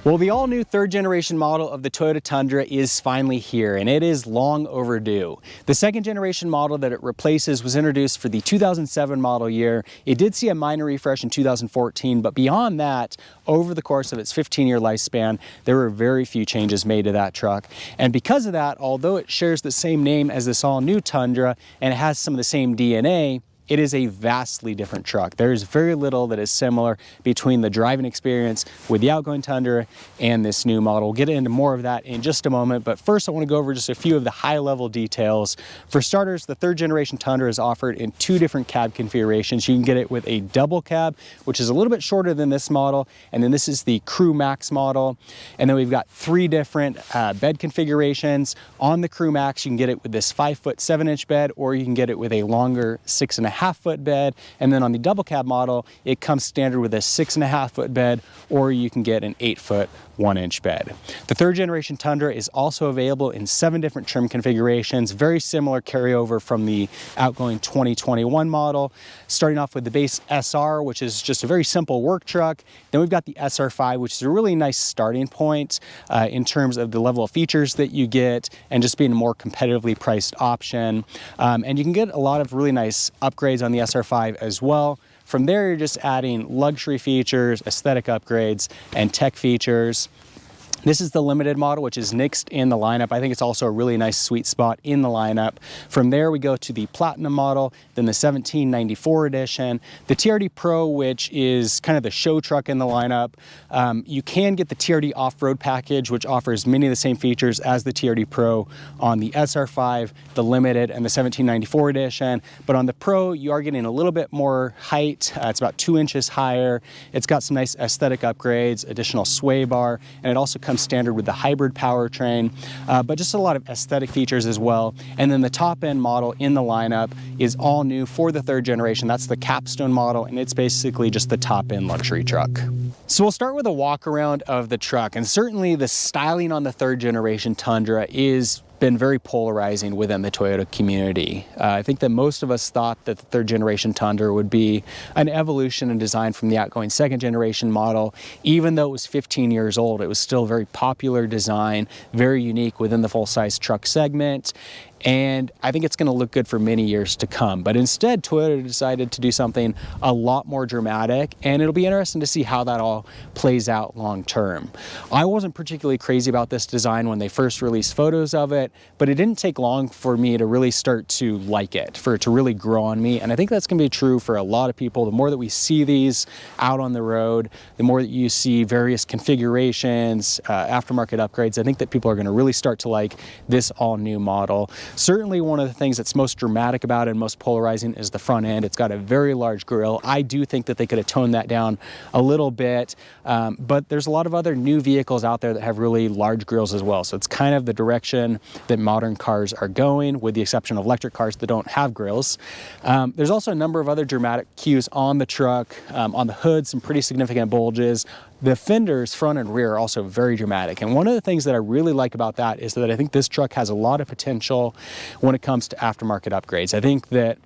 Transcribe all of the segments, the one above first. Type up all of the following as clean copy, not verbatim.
Well, the all-new third generation model of the Toyota Tundra is finally here, and it is long overdue. The second generation model that it replaces was introduced for the 2007 model year. It did see a minor refresh in 2014, but beyond that, over the course of its 15-year lifespan, there were very few changes made to that truck. And because of that, although it shares the same name as this all-new Tundra and it has some of the same DNA, it is a vastly different truck. There is very little that is similar between the driving experience with the outgoing Tundra and this new model. We'll get into more of that in just a moment, but first I want to go over just a few of the high-level details. For starters, the third generation Tundra is offered in two different cab configurations. You can get it with a double cab, which is a little bit shorter than this model, and then this is the Crew Max model. And then we've got three different bed configurations. On the Crew Max, you can get it with this 5-foot 7-inch bed, or you can get it with a longer 6.5-foot bed. And then on the double cab model, it comes standard with a 6.5-foot bed, or you can get an 8-foot 1-inch bed. The third generation Tundra is also available in 7 different trim configurations, very similar carryover from the outgoing 2021 model, starting off with the base SR, which is just a very simple work truck. Then we've got the SR5, which is a really nice starting point in terms of the level of features that you get and just being a more competitively priced option. And you can get a lot of really nice upgrades on the SR5 as well. From there, you're just adding luxury features, aesthetic upgrades, and tech features. This is the limited model, which is next in the lineup. I think it's also a really nice sweet spot in the lineup. From there, we go to the Platinum model, then the 1794 edition, the TRD Pro, which is kind of the show truck in the lineup. You can get the TRD off-road package, which offers many of the same features as the TRD Pro on the SR5, the Limited, and the 1794 edition. But on the Pro, you are getting a little bit more height. It's about 2 inches higher. It's got some nice aesthetic upgrades, additional sway bar, and it also comes standard with the hybrid powertrain, but just a lot of aesthetic features as well. And then the top end model in the lineup is all new for the third generation. That's the Capstone model, and it's basically just the top end luxury truck. So we'll start with a walk around of the truck, and certainly the styling on the third generation Tundra is been very polarizing within the Toyota community. I think that most of us thought that the third generation Tundra would be an evolution in design from the outgoing second generation model. Even though it was 15 years old, it was still a very popular design, very unique within the full-size truck segment. And I think it's going to look good for many years to come. But instead, Toyota decided to do something a lot more dramatic, and it'll be interesting to see how that all plays out long term. I wasn't particularly crazy about this design when they first released photos of it, but it didn't take long for me to really start to like it, for it to really grow on me. And I think that's going to be true for a lot of people. The more that we see these out on the road, the more that you see various configurations, aftermarket upgrades, I think that people are going to really start to like this all-new model. Certainly one of the things that's most dramatic about it and most polarizing is the front end. It's got a very large grille. I do think that they could have toned that down a little bit, but there's a lot of other new vehicles out there that have really large grilles as well. So it's kind of the direction that modern cars are going, with the exception of electric cars that don't have grilles. There's also a number of other dramatic cues on the truck. On the hood, some pretty significant bulges. The fenders, front and rear, are also very dramatic. And one of the things that I really like about that is that I think this truck has a lot of potential when it comes to aftermarket upgrades. I think that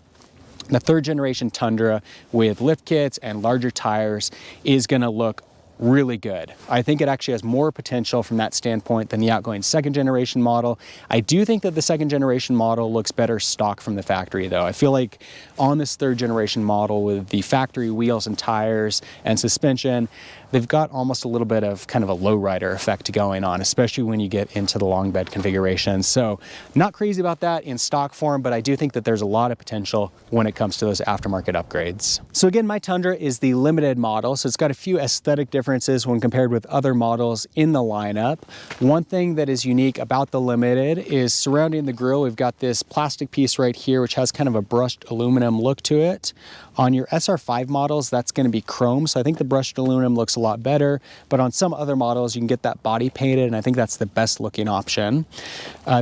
the third generation Tundra with lift kits and larger tires is going to look really good. I think it actually has more potential from that standpoint than the outgoing second generation model. I do think that the second generation model looks better stock from the factory though. I feel like on this third generation model with the factory wheels and tires and suspension, they've got almost a little bit of kind of a lowrider effect going on, especially when you get into the long bed configuration. So not crazy about that in stock form, but I do think that there's a lot of potential when it comes to those aftermarket upgrades. So again, my Tundra is the limited model, so it's got a few aesthetic differences when compared with other models in the lineup. One thing that is unique about the limited is surrounding the grille, we've got this plastic piece right here, which has kind of a brushed aluminum look to it. On your SR5 models, that's going to be chrome, so I think the brushed aluminum looks a lot better, but on some other models, you can get that body painted, and I think that's the best looking option.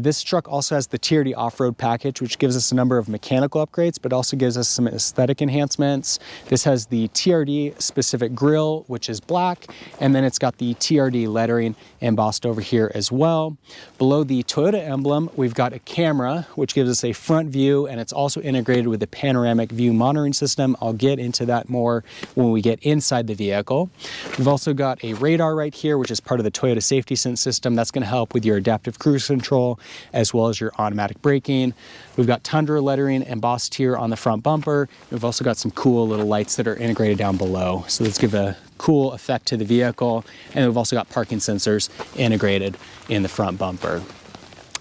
This truck also has the TRD off-road package, which gives us a number of mechanical upgrades, but also gives us some aesthetic enhancements. This has the TRD specific grille, which is black. back, and then it's got the TRD lettering embossed over here as well. Below the Toyota emblem, we've got a camera, which gives us a front view, and it's also integrated with the panoramic view monitoring system. I'll get into that more when we get inside the vehicle. We've also got a radar right here, which is part of the Toyota Safety Sense system. That's going to help with your adaptive cruise control as well as your automatic braking. We've got Tundra lettering embossed here on the front bumper. We've also got some cool little lights that are integrated down below. So let's give a cool effect to the vehicle. And we've also got parking sensors integrated in the front bumper.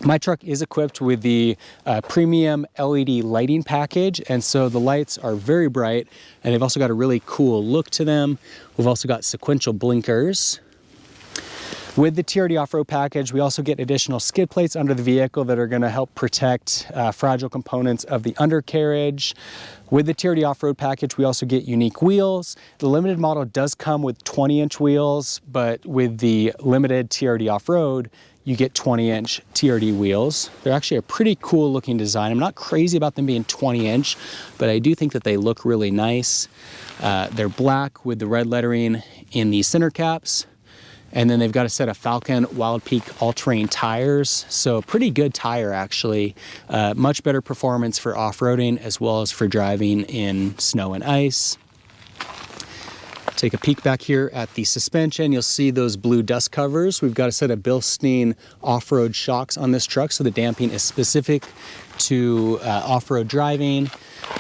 My truck is equipped with the premium LED lighting package, and so the lights are very bright, and they've also got a really cool look to them. We've also got sequential blinkers. With the TRD off-road package, we also get additional skid plates under the vehicle that are going to help protect fragile components of the undercarriage. With the TRD off-road package, we also get unique wheels. The limited model does come with 20-inch wheels, but with the limited TRD off-road, you get 20-inch TRD wheels. They're actually a pretty cool looking design. I'm not crazy about them being 20-inch, but I do think that they look really nice. They're black with the red lettering in the center caps. And then they've got a set of Falcon Wild Peak all-terrain tires. So pretty good tire, actually. Much better performance for off-roading as well as for driving in snow and ice. Take a peek back here at the suspension. You'll see those blue dust covers. We've got a set of Bilstein off-road shocks on this truck, so the damping is specific to off-road driving.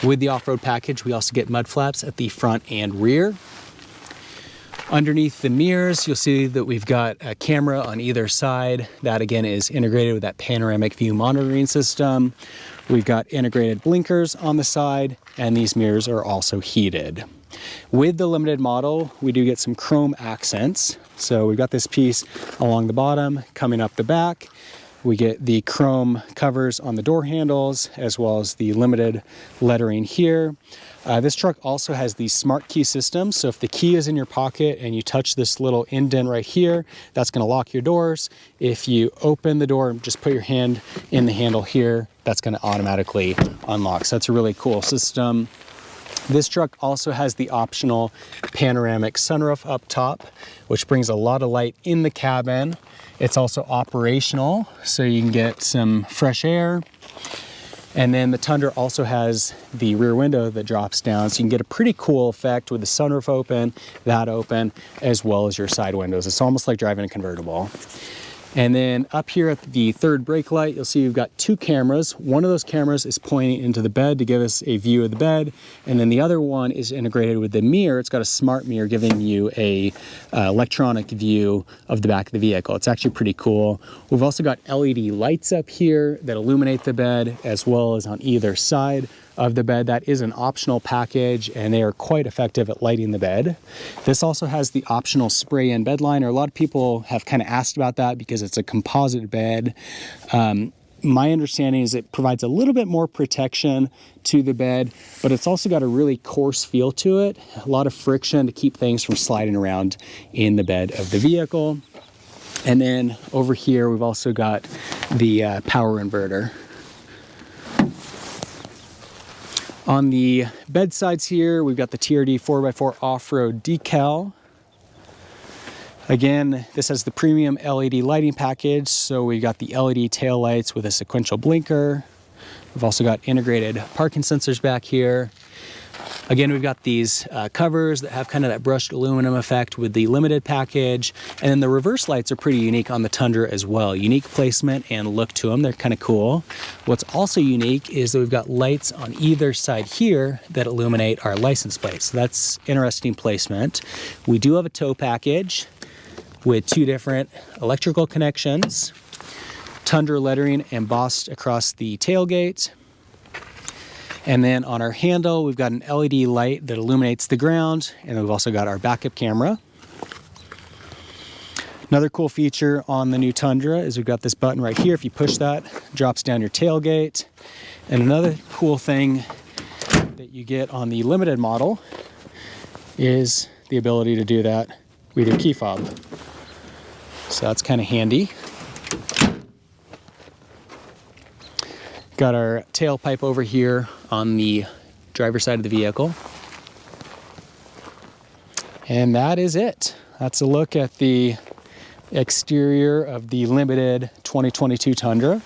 With the off-road package, we also get mud flaps at the front and rear. Underneath the mirrors, you'll see that we've got a camera on either side. That again is integrated with that panoramic view monitoring system. We've got integrated blinkers on the side, and these mirrors are also heated. With the limited model, we do get some chrome accents. So we've got this piece along the bottom coming up the back. We get the chrome covers on the door handles as well as the limited lettering here. This truck also has the smart key system, so if the key is in your pocket and you touch this little indent right here, that's going to lock your doors. If you open the door and just put your hand in the handle here, that's going to automatically unlock. So that's a really cool system. This truck also has the optional panoramic sunroof up top, which brings a lot of light in the cabin. It's also operational, so you can get some fresh air. And then the Tundra also has the rear window that drops down, so you can get a pretty cool effect with the sunroof open, that open, as well as your side windows. It's almost like driving a convertible. And then up here at the third brake light, you'll see you've got two cameras. One of those cameras is pointing into the bed to give us a view of the bed. And then the other one is integrated with the mirror. It's got a smart mirror giving you a electronic view of the back of the vehicle. It's actually pretty cool. We've also got LED lights up here that illuminate the bed as well as on either side of the bed. That is an optional package, and they are quite effective at lighting the bed. This also has the optional spray-in bed liner. A lot of people have kind of asked about that because it's a composite bed. My understanding is it provides a little bit more protection to the bed, but it's also got a really coarse feel to it. A lot of friction to keep things from sliding around in the bed of the vehicle. And then over here, we've also got the power inverter. On the bed sides here, we've got the TRD 4x4 off-road decal. Again, this has the premium LED lighting package, so we got the LED tail lights with a sequential blinker. We've also got integrated parking sensors back here. Again, we've got these covers that have kind of that brushed aluminum effect with the limited package. And then the reverse lights are pretty unique on the Tundra as well. Unique placement and look to them. They're kind of cool. What's also unique is that we've got lights on either side here that illuminate our license plates. So that's interesting placement. We do have a tow package with two different electrical connections. Tundra lettering embossed across the tailgate. And then on our handle, we've got an LED light that illuminates the ground, and we've also got our backup camera. Another cool feature on the new Tundra is we've got this button right here. If you push that, it drops down your tailgate. And another cool thing that you get on the limited model is the ability to do that with your key fob. So that's kind of handy. Got our tailpipe over here on the driver's side of the vehicle. And that is it. that's a look at the exterior of the limited 2022 Tundra.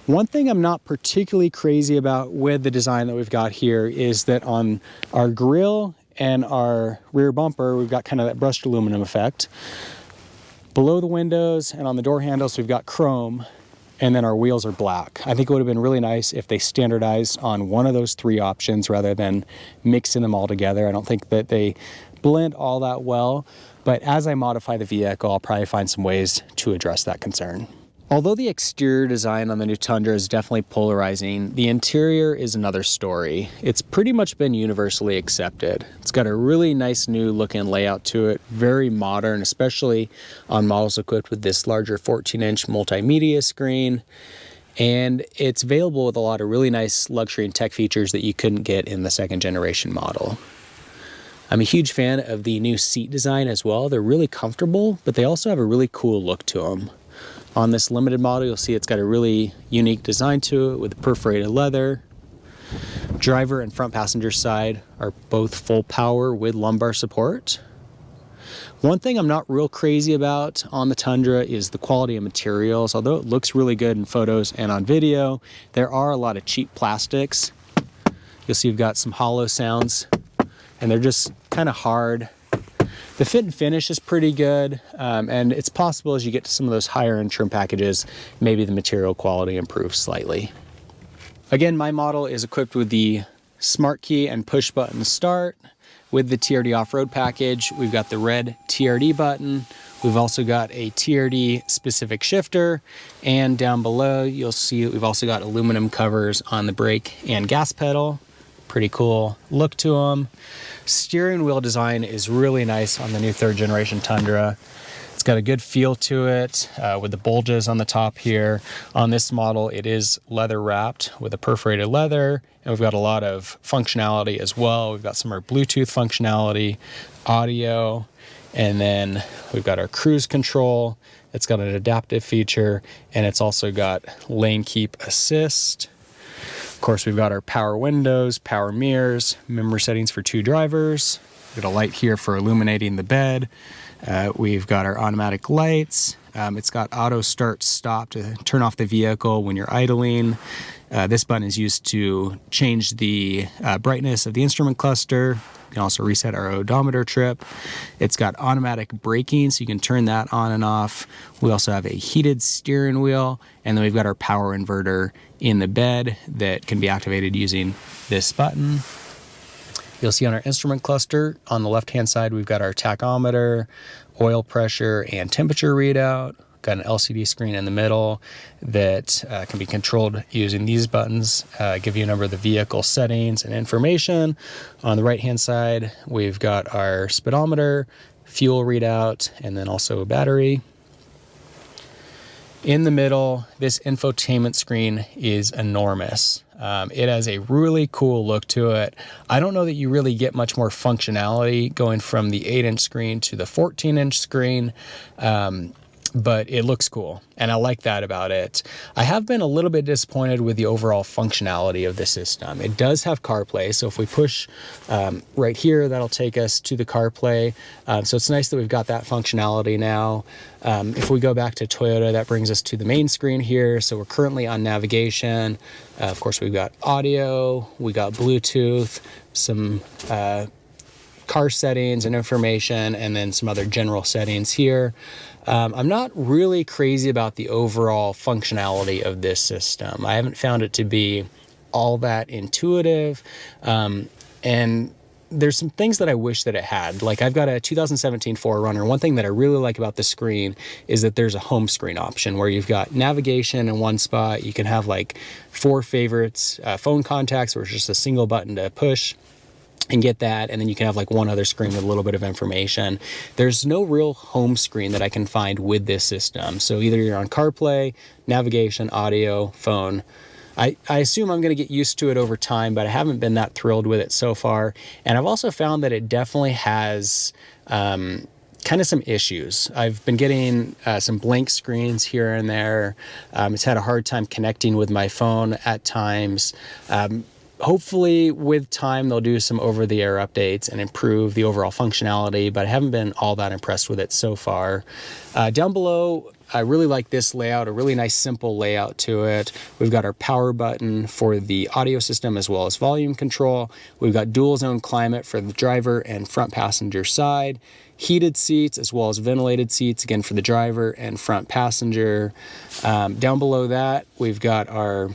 One thing I'm not particularly crazy about with the design that we've got here is that on our grille and our rear bumper, we've got kind of that brushed aluminum effect. Below the windows and on the door handles, we've got chrome, and then our wheels are black. I think it would have been really nice if they standardized on one of those three options rather than mixing them all together. I don't think that they blend all that well, but as I modify the vehicle, I'll probably find some ways to address that concern. Although the exterior design on the new Tundra is definitely polarizing, the interior is another story. It's pretty much been universally accepted. It's got a really nice new looking layout to it, very modern, especially on models equipped with this larger 14-inch multimedia screen. And it's available with a lot of really nice luxury and tech features that you couldn't get in the second generation model. I'm a huge fan of the new seat design as well. They're really comfortable, but they also have a really cool look to them. On this limited model, you'll see it's got a really unique design to it with perforated leather. Driver and front passenger side are both full power with lumbar support. One thing I'm not real crazy about on the Tundra is the quality of materials. Although it looks really good in photos and on video, there are a lot of cheap plastics. You'll see you've got some hollow sounds, and they're just kind of hard. The fit and finish is pretty good, and it's possible as you get to some of those higher end trim packages, maybe the material quality improves slightly. Again, my model is equipped with the smart key and push button start. With the TRD off-road package, we've got the red TRD button. We've also got a TRD specific shifter, and down below you'll see we've also got aluminum covers on the brake and gas pedal. Pretty cool look to them. Steering wheel design is really nice on the new third generation Tundra. It's got a good feel to it with the bulges on the top here. On this model, it is leather wrapped with a perforated leather, and we've got a lot of functionality as well. We've got some of our Bluetooth functionality, audio, and then we've got our cruise control. It's got an adaptive feature, and it's also got lane keep assist. Of course, we've got our power windows, power mirrors, memory settings for 2 drivers. We've got a light here for illuminating the bed. We've got our automatic lights. It's got auto start stop to turn off the vehicle when you're idling. This button is used to change the brightness of the instrument cluster. You can also reset our odometer trip. It's got automatic braking, so you can turn that on and off. We also have a heated steering wheel, and then we've got our power inverter in the bed that can be activated using this button. You'll see on our instrument cluster on the left-hand side, we've got our tachometer, oil pressure, and temperature readout. Got an LCD screen in the middle that can be controlled using these buttons, give you a number of the vehicle settings and information. On the right-hand side, we've got our speedometer, fuel readout, and then also a battery. In the middle, this infotainment screen is enormous. It has a really cool look to it. I don't know that you really get much more functionality going from the 8-inch screen to the 14-inch screen, but it looks cool, and I like that about it. I have been a little bit disappointed with the overall functionality of the system. It does have CarPlay, so if we push right here, that'll take us to the CarPlay. So it's nice that we've got that functionality now. If we go back to Toyota, that brings us to the main screen here. So we're currently on navigation. Of course, we've got audio, we got Bluetooth, some car settings and information, and then some other general settings here. I'm not really crazy about the overall functionality of this system. I haven't found it to be all that intuitive, and there's some things that I wish that it had. Like, I've got a 2017 4Runner. One thing that I really like about the screen is that there's a home screen option where you've got navigation in one spot. You can have like 4 favorites, phone contacts, or it's just a single button to push and get that, and then you can have like one other screen with a little bit of information. There's no real home screen that I can find with this system. So either you're on CarPlay, navigation, audio, phone. I assume I'm going to get used to it over time, but I haven't been that thrilled with it so far. And I've also found that it definitely has kind of some issues. I've been getting some blank screens here and there. It's had a hard time connecting with my phone at times. Hopefully with time they'll do some over-the-air updates and improve the overall functionality, but I haven't been all that impressed with it so far. Down below, I really like this layout, a really nice simple layout to it. We've got our power button for the audio system as well as volume control. We've got dual zone climate for the driver and front passenger side. Heated seats as well as ventilated seats, again for the driver and front passenger. Down below that, we've got our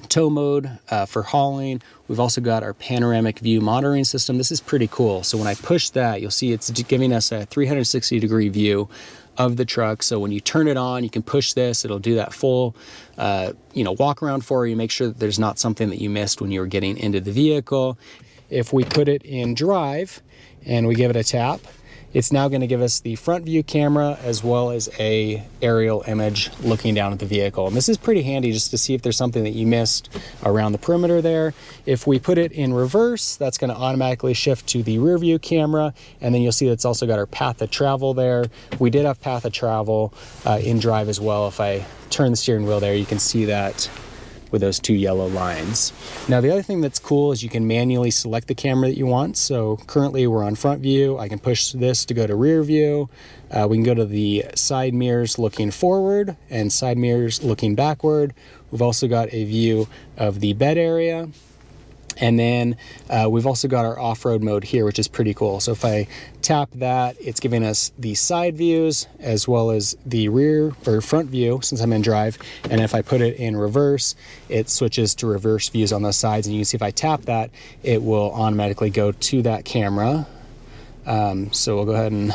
tow mode for hauling. We've also got our panoramic view monitoring system. This is pretty cool. So when I push that, you'll see it's giving us a 360-degree view of the truck. So when you turn it on, you can push this. It'll do that full, walk around for you. Make sure that there's not something that you missed when you were getting into the vehicle. If we put it in drive and we give it a tap, it's now going to give us the front view camera as well as a aerial image looking down at the vehicle. And this is pretty handy just to see if there's something that you missed around the perimeter there. If we put it in reverse, that's going to automatically shift to the rear view camera. And then you'll see it's also got our path of travel there. We did have path of travel in drive as well. If I turn the steering wheel there, you can see that with those two yellow lines. Now the other thing that's cool is you can manually select the camera that you want. So currently we're on front view. I can push this to go to rear view. We can go to the side mirrors looking forward and side mirrors looking backward. We've also got a view of the bed area. And then we've also got our off-road mode here, which is pretty cool. So if I tap that, it's giving us the side views as well as the rear or front view since I'm in drive. And if I put it in reverse, it switches to reverse views on those sides. And you can see if I tap that, it will automatically go to that camera. So we'll go ahead and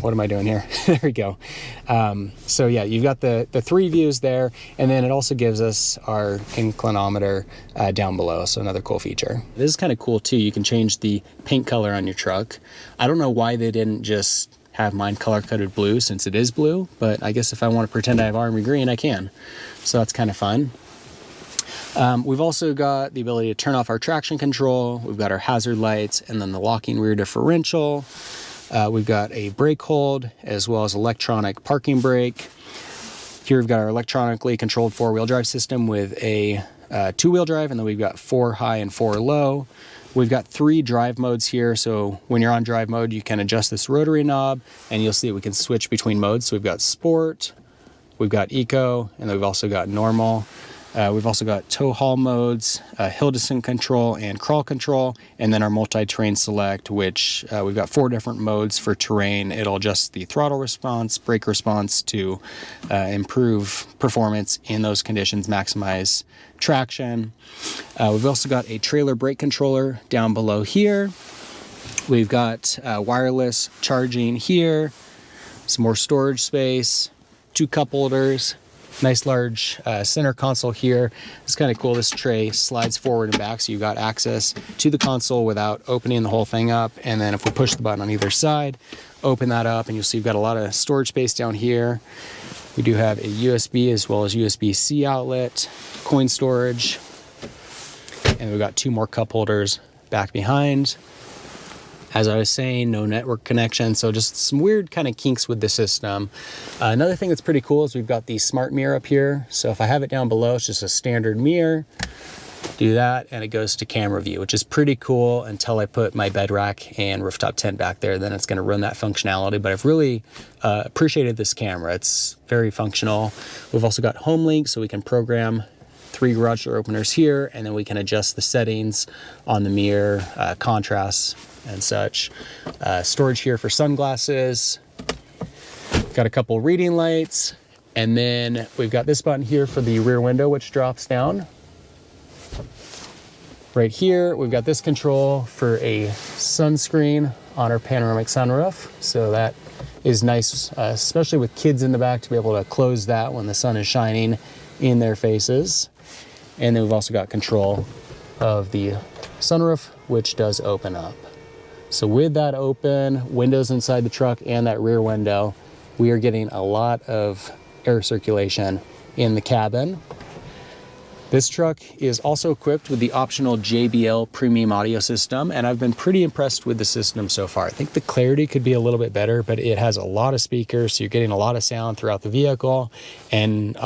what am I doing here? There we go. So yeah, you've got the three views there, and then it also gives us our inclinometer down below, so another cool feature. This is kind of cool too. You can change the paint color on your truck. I don't know why they didn't just have mine color-coded blue since it is blue, but I guess if I want to pretend I have army green, I can. So that's kind of fun. We've also got the ability to turn off our traction control. We've got our hazard lights and then the locking rear differential. We've got a brake hold as well as electronic parking brake. Here we've got our electronically controlled four-wheel drive system with a two-wheel drive, and then we've got 4 high and 4 low. We've got 3 drive modes here, so when you're on drive mode, you can adjust this rotary knob, and you'll see we can switch between modes. So we've got sport, we've got eco, and then we've also got normal. We've also got tow haul modes, hill descent control and crawl control, and then our multi-terrain select, which we've got 4 different modes for terrain. It'll adjust the throttle response, brake response to improve performance in those conditions, maximize traction. We've also got a trailer brake controller down below here. We've got wireless charging here, some more storage space, 2 cup holders, nice large center console here. It's kind of cool. This tray slides forward and back, so you've got access to the console without opening the whole thing up. And then if we push the button on either side, open that up, and you'll see you've got a lot of storage space down here. We do have a USB as well as USB-C outlet, coin storage, and we've got 2 more cup holders back behind. As I was saying, no network connection, so just some weird kind of kinks with the system. Another thing that's pretty cool is we've got the smart mirror up here. So if I have it down below, it's just a standard mirror. Do that, and it goes to camera view, which is pretty cool until I put my bed rack and rooftop tent back there. Then it's going to run that functionality, but I've really appreciated this camera. It's very functional. We've also got home link, so we can program 3 garage door openers here, and then we can adjust the settings on the mirror, contrast, and such. Storage here for sunglasses. Got a couple reading lights, and then we've got this button here for the rear window, which drops down. Right here, we've got this control for a sunscreen on our panoramic sunroof. So that is nice, especially with kids in the back, to be able to close that when the sun is shining in their faces. And then we've also got control of the sunroof, which does open up. So with that open, windows inside the truck and that rear window, we are getting a lot of air circulation in the cabin. This truck is also equipped with the optional JBL premium audio system, and I've been pretty impressed with the system so far. I think the clarity could be a little bit better, but it has a lot of speakers, so you're getting a lot of sound throughout the vehicle, and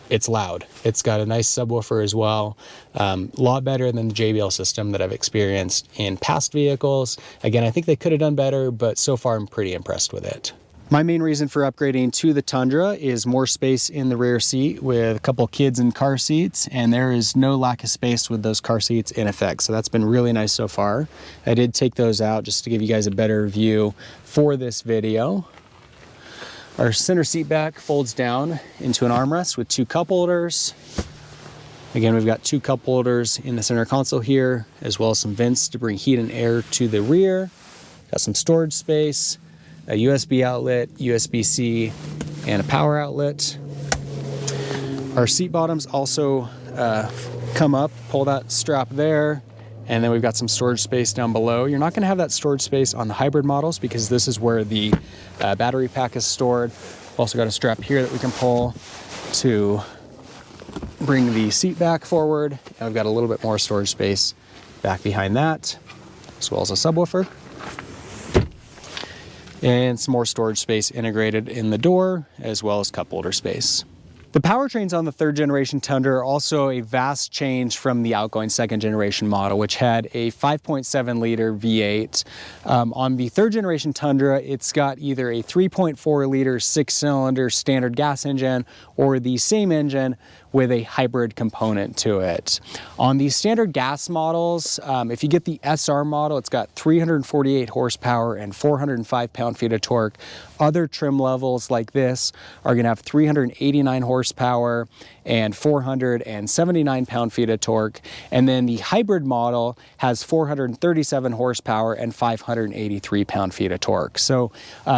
it's loud. It's got a nice subwoofer as well. A lot better than the JBL system that I've experienced in past vehicles. Again, I think they could have done better, but so far I'm pretty impressed with it. My main reason for upgrading to the Tundra is more space in the rear seat with a couple kids in car seats, and there is no lack of space with those car seats in effect. So that's been really nice so far. I did take those out just to give you guys a better view for this video. Our center seat back folds down into an armrest with 2 cup holders. Again, we've got 2 cup holders in the center console here, as well as some vents to bring heat and air to the rear. Got some storage space, a USB outlet, USB-C, and a power outlet. Our seat bottoms also come up, pull that strap there, and then we've got some storage space down below. You're not gonna have that storage space on the hybrid models because this is where the battery pack is stored. Also got a strap here that we can pull to bring the seat back forward. And we've got a little bit more storage space back behind that, as well as a subwoofer. And some more storage space integrated in the door, as well as cup holder space. The powertrains on the 3rd generation Tundra are also a vast change from the outgoing 2nd generation model, which had a 5.7 liter V8. On the 3rd generation Tundra, it's got either a 3.4 liter 6-cylinder standard gas engine or the same engine with a hybrid component to it. On the standard gas models, if you get the SR model, it's got 348 horsepower and 405 pound-feet of torque. Other trim levels like this are gonna have 389 horsepower and 479 pound-feet of torque. And then the hybrid model has 437 horsepower and 583 pound-feet of torque. So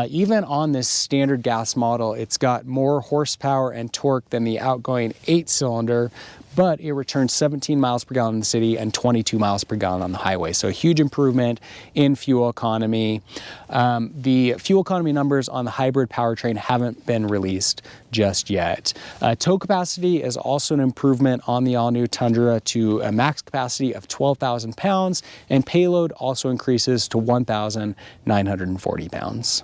even on this standard gas model, it's got more horsepower and torque than the outgoing 8-cylinder, but it returns 17 miles per gallon in the city and 22 miles per gallon on the highway. So a huge improvement in fuel economy. The fuel economy numbers on the hybrid powertrain haven't been released just yet. Tow capacity is also an improvement on the all-new Tundra to a max capacity of 12,000 pounds, and payload also increases to 1,940 pounds.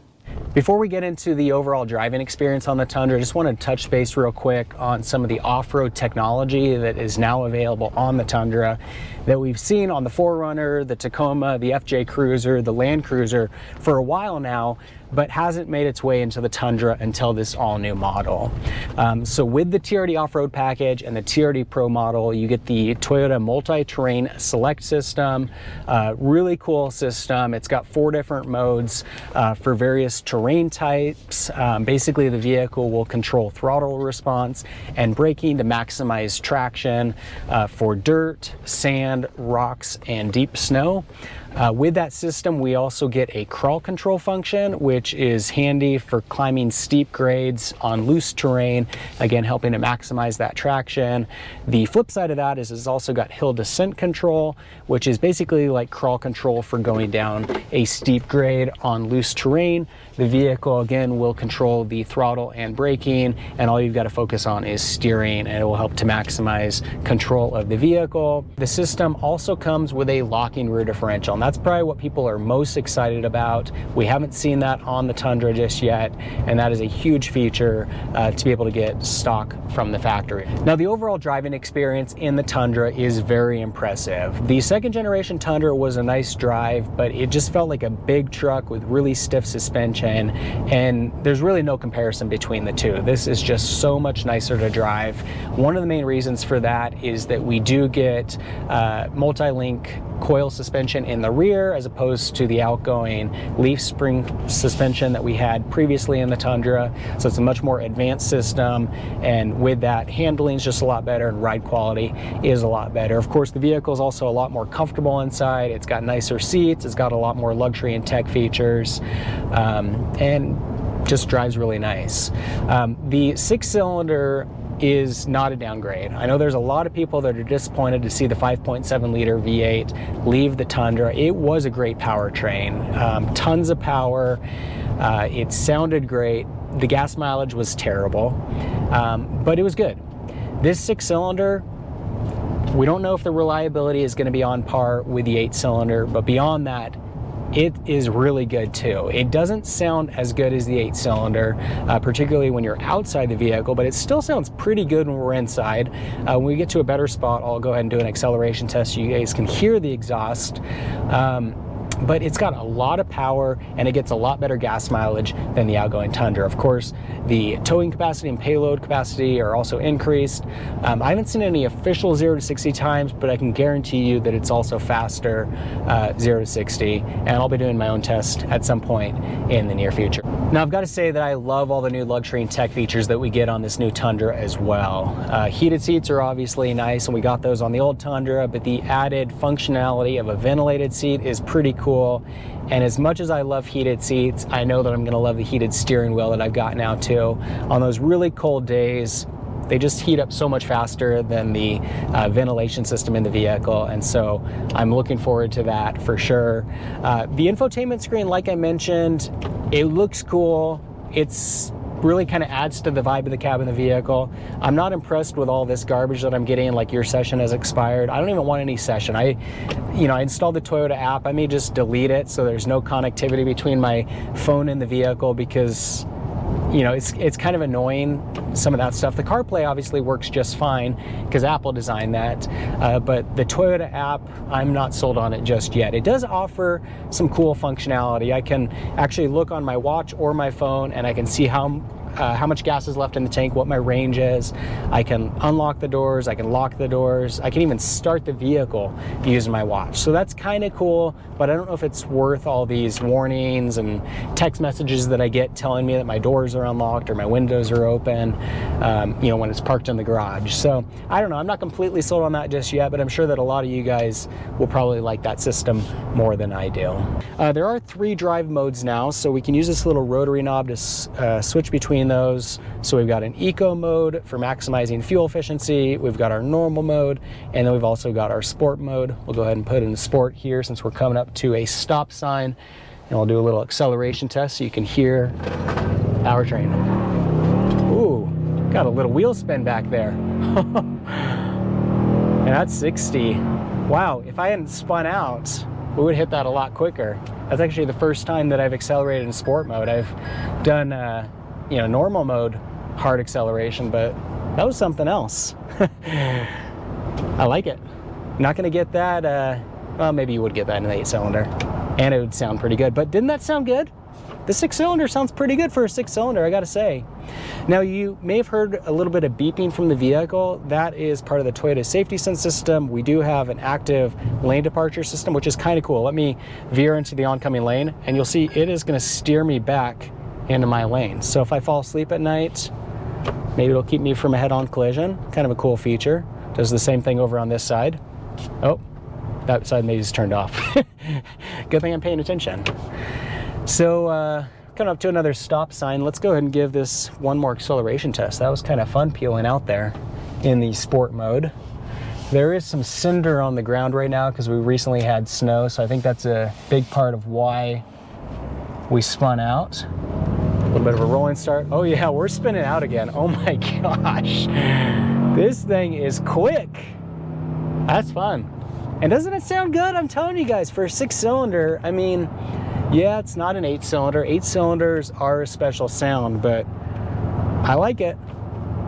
Before we get into the overall driving experience on the Tundra, I just want to touch base real quick on some of the off-road technology that is now available on the Tundra that we've seen on the 4Runner, the Tacoma, the FJ Cruiser, the Land Cruiser for a while now, but hasn't made its way into the Tundra until this all-new model. So with the TRD off-road package and the TRD Pro model, you get the Toyota Multi-Terrain Select system. Really cool system. It's got 4 different modes for various terrain types. Basically, the vehicle will control throttle response and braking to maximize traction for dirt, sand, rocks, and deep snow. With that system, we also get a crawl control function, which is handy for climbing steep grades on loose terrain, again, helping to maximize that traction. The flip side of that is it's also got hill descent control, which is basically like crawl control for going down a steep grade on loose terrain. The vehicle, again, will control the throttle and braking, and all you've got to focus on is steering, and it will help to maximize control of the vehicle. The system also comes with a locking rear differential, and that's probably what people are most excited about. We haven't seen that on the Tundra just yet, and that is a huge feature to be able to get stock from the factory. Now, the overall driving experience in the Tundra is very impressive. The 2nd generation Tundra was a nice drive, but it just felt like a big truck with really stiff suspension, and there's really no comparison between the two. This is just so much nicer to drive. One of the main reasons for that is that we do get multi-link coil suspension in the rear as opposed to the outgoing leaf spring suspension that we had previously in the Tundra. So it's a much more advanced system, and with that, handling is just a lot better and ride quality is a lot better. Of course, the vehicle is also a lot more comfortable inside. It's got nicer seats, it's got a lot more luxury and tech features, and just drives really nice. The 6-cylinder is not a downgrade. I know there's a lot of people that are disappointed to see the 5.7 liter V8 leave the Tundra. It was a great powertrain, tons of power. It sounded great. The gas mileage was terrible, but it was good. This 6-cylinder, We don't know if the reliability is going to be on par with the 8-cylinder, but beyond that, it is really good too. It doesn't sound as good as the 8-cylinder, particularly when you're outside the vehicle, but it still sounds pretty good when we're inside. When we get to a better spot, I'll go ahead and do an acceleration test so you guys can hear the exhaust. But it's got a lot of power and it gets a lot better gas mileage than the outgoing Tundra. Of course, the towing capacity and payload capacity are also increased. I haven't seen any official 0 to 60 times, but I can guarantee you that it's also faster 0 to 60, and I'll be doing my own test at some point in the near future. Now, I've got to say that I love all the new luxury and tech features that we get on this new Tundra as well. Heated seats are obviously nice, and we got those on the old Tundra, but the added functionality of a ventilated seat is pretty cool. And as much as I love heated seats, I know that I'm going to love the heated steering wheel that I've got now too. On those really cold days, they just heat up so much faster than the ventilation system in the vehicle, and so I'm looking forward to that for sure. The infotainment screen, like I mentioned, it looks cool. It's really kind of adds to the vibe of the cab in the vehicle. I'm not impressed with all this garbage that I'm getting, like your session has expired. I don't even want any session. I installed the Toyota app. I may just delete it so there's no connectivity between my phone and the vehicle, because it's kind of annoying, some of that stuff. The CarPlay obviously works just fine because Apple designed that, but the Toyota app, I'm not sold on it just yet. It does offer some cool functionality. I can actually look on my watch or my phone and I can see how much gas is left in the tank, what my range is. I can unlock the doors, I can lock the doors, I can even start the vehicle using my watch. So that's kind of cool, but I don't know if it's worth all these warnings and text messages that I get telling me that my doors are unlocked or my windows are open, when it's parked in the garage. So I don't know, I'm not completely sold on that just yet, but I'm sure that a lot of you guys will probably like that system more than I do. There are 3 drive modes now, so we can use this little rotary knob to switch between those. So we've got an eco mode for maximizing fuel efficiency, we've got our normal mode, and then we've also got our sport mode. We'll go ahead and put in sport here since we're coming up to a stop sign, and we'll do a little acceleration test so you can hear Powertrain. Ooh, got a little wheel spin back there. And that's 60. Wow, if I hadn't spun out, we would hit that a lot quicker. That's actually the first time that I've accelerated in sport mode. I've done normal mode hard acceleration, but that was something else. I like it. Not gonna get that, well, maybe you would get that in the 8-cylinder, and it would sound pretty good, but didn't that sound good? The 6-cylinder sounds pretty good for a 6-cylinder, I gotta say. Now, you may have heard a little bit of beeping from the vehicle. That is part of the Toyota Safety Sense system. We do have an active lane departure system, which is kind of cool. Let me veer into the oncoming lane, and you'll see it is gonna steer me back into my lane. So if I fall asleep at night, maybe it'll keep me from a head-on collision. Kind of a cool feature. Does the same thing over on this side. Oh, that side maybe just turned off. Good thing I'm paying attention. So coming up to another stop sign, let's go ahead and give this one more acceleration test. That was kind of fun peeling out there in the sport mode. There is some cinder on the ground right now because we recently had snow, so I think that's a big part of why we spun out. A little bit of a rolling start. Oh yeah, we're spinning out again. Oh my gosh. This thing is quick. That's fun. And doesn't it sound good? I'm telling you guys, for a 6-cylinder, I mean, yeah, it's not an 8-cylinder. 8-cylinders are a special sound, but I like it.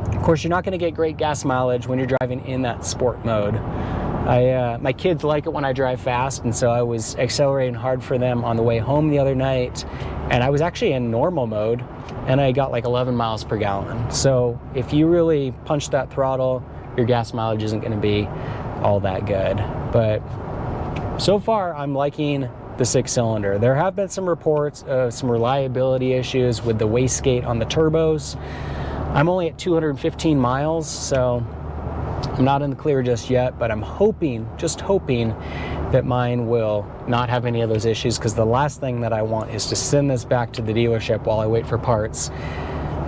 Of course, you're not gonna get great gas mileage when you're driving in that sport mode. My kids like it when I drive fast, and so I was accelerating hard for them on the way home the other night, and I was actually in normal mode, and I got like 11 miles per gallon. So if you really punch that throttle, your gas mileage isn't gonna be all that good. But so far, I'm liking the 6-cylinder. There have been some reports of some reliability issues with the wastegate on the turbos. I'm only at 215 miles, so I'm not in the clear just yet, but I'm hoping, just hoping, that mine will not have any of those issues, because the last thing that I want is to send this back to the dealership while I wait for parts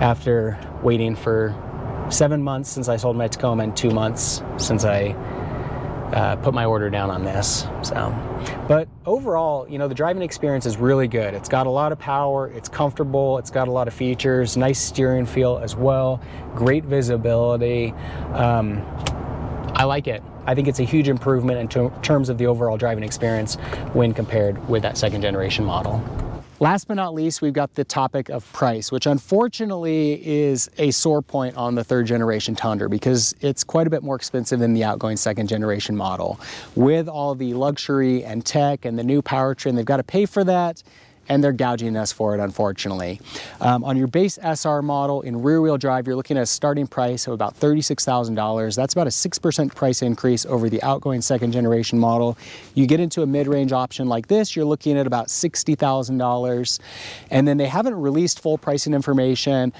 after waiting for 7 months since I sold my Tacoma and 2 months since I put my order down on this. So, but overall, the driving experience is really good. It's got a lot of power, it's comfortable, it's got a lot of features, nice steering feel as well, great visibility. I like it. I think it's a huge improvement in terms of the overall driving experience when compared with that second generation model. Last but not least, we've got the topic of price, which unfortunately is a sore point on the third generation Tundra because it's quite a bit more expensive than the outgoing second generation model. With all the luxury and tech and the new powertrain, they've got to pay for that, and they're gouging us for it, unfortunately. On your base SR model in rear-wheel drive, you're looking at a starting price of about $36,000. That's about a 6% price increase over the outgoing second generation model. You get into a mid-range option like this, you're looking at about $60,000. And then they haven't released full pricing information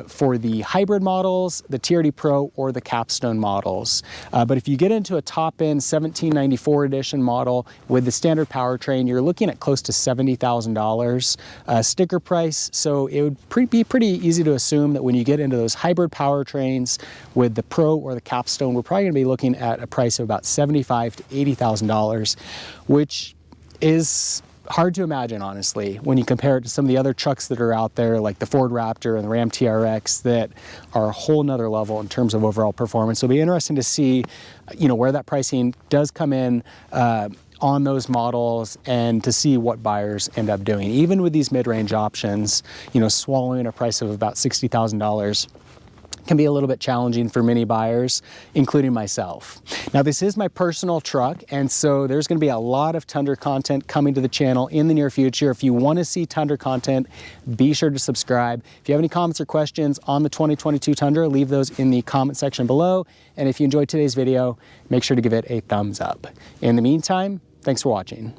for the hybrid models, the TRD Pro, or the Capstone models. But if you get into a top-end 1794 edition model with the standard powertrain, you're looking at close to $70,000. Sticker price, so it would be pretty easy to assume that when you get into those hybrid powertrains with the Pro or the Capstone, we're probably going to be looking at a price of about $75,000 to $80,000, which is hard to imagine, honestly, when you compare it to some of the other trucks that are out there, like the Ford Raptor and the Ram TRX, that are a whole nother level in terms of overall performance. So it'll be interesting to see, where that pricing does come in on those models and to see what buyers end up doing. Even with these mid-range options, swallowing a price of about $60,000 can be a little bit challenging for many buyers, including myself. Now, this is my personal truck, and so there's going to be a lot of Tundra content coming to the channel in the near future. If you want to see Tundra content, be sure to subscribe. If you have any comments or questions on the 2022 Tundra, leave those in the comment section below. And if you enjoyed today's video, make sure to give it a thumbs up. In the meantime, thanks for watching.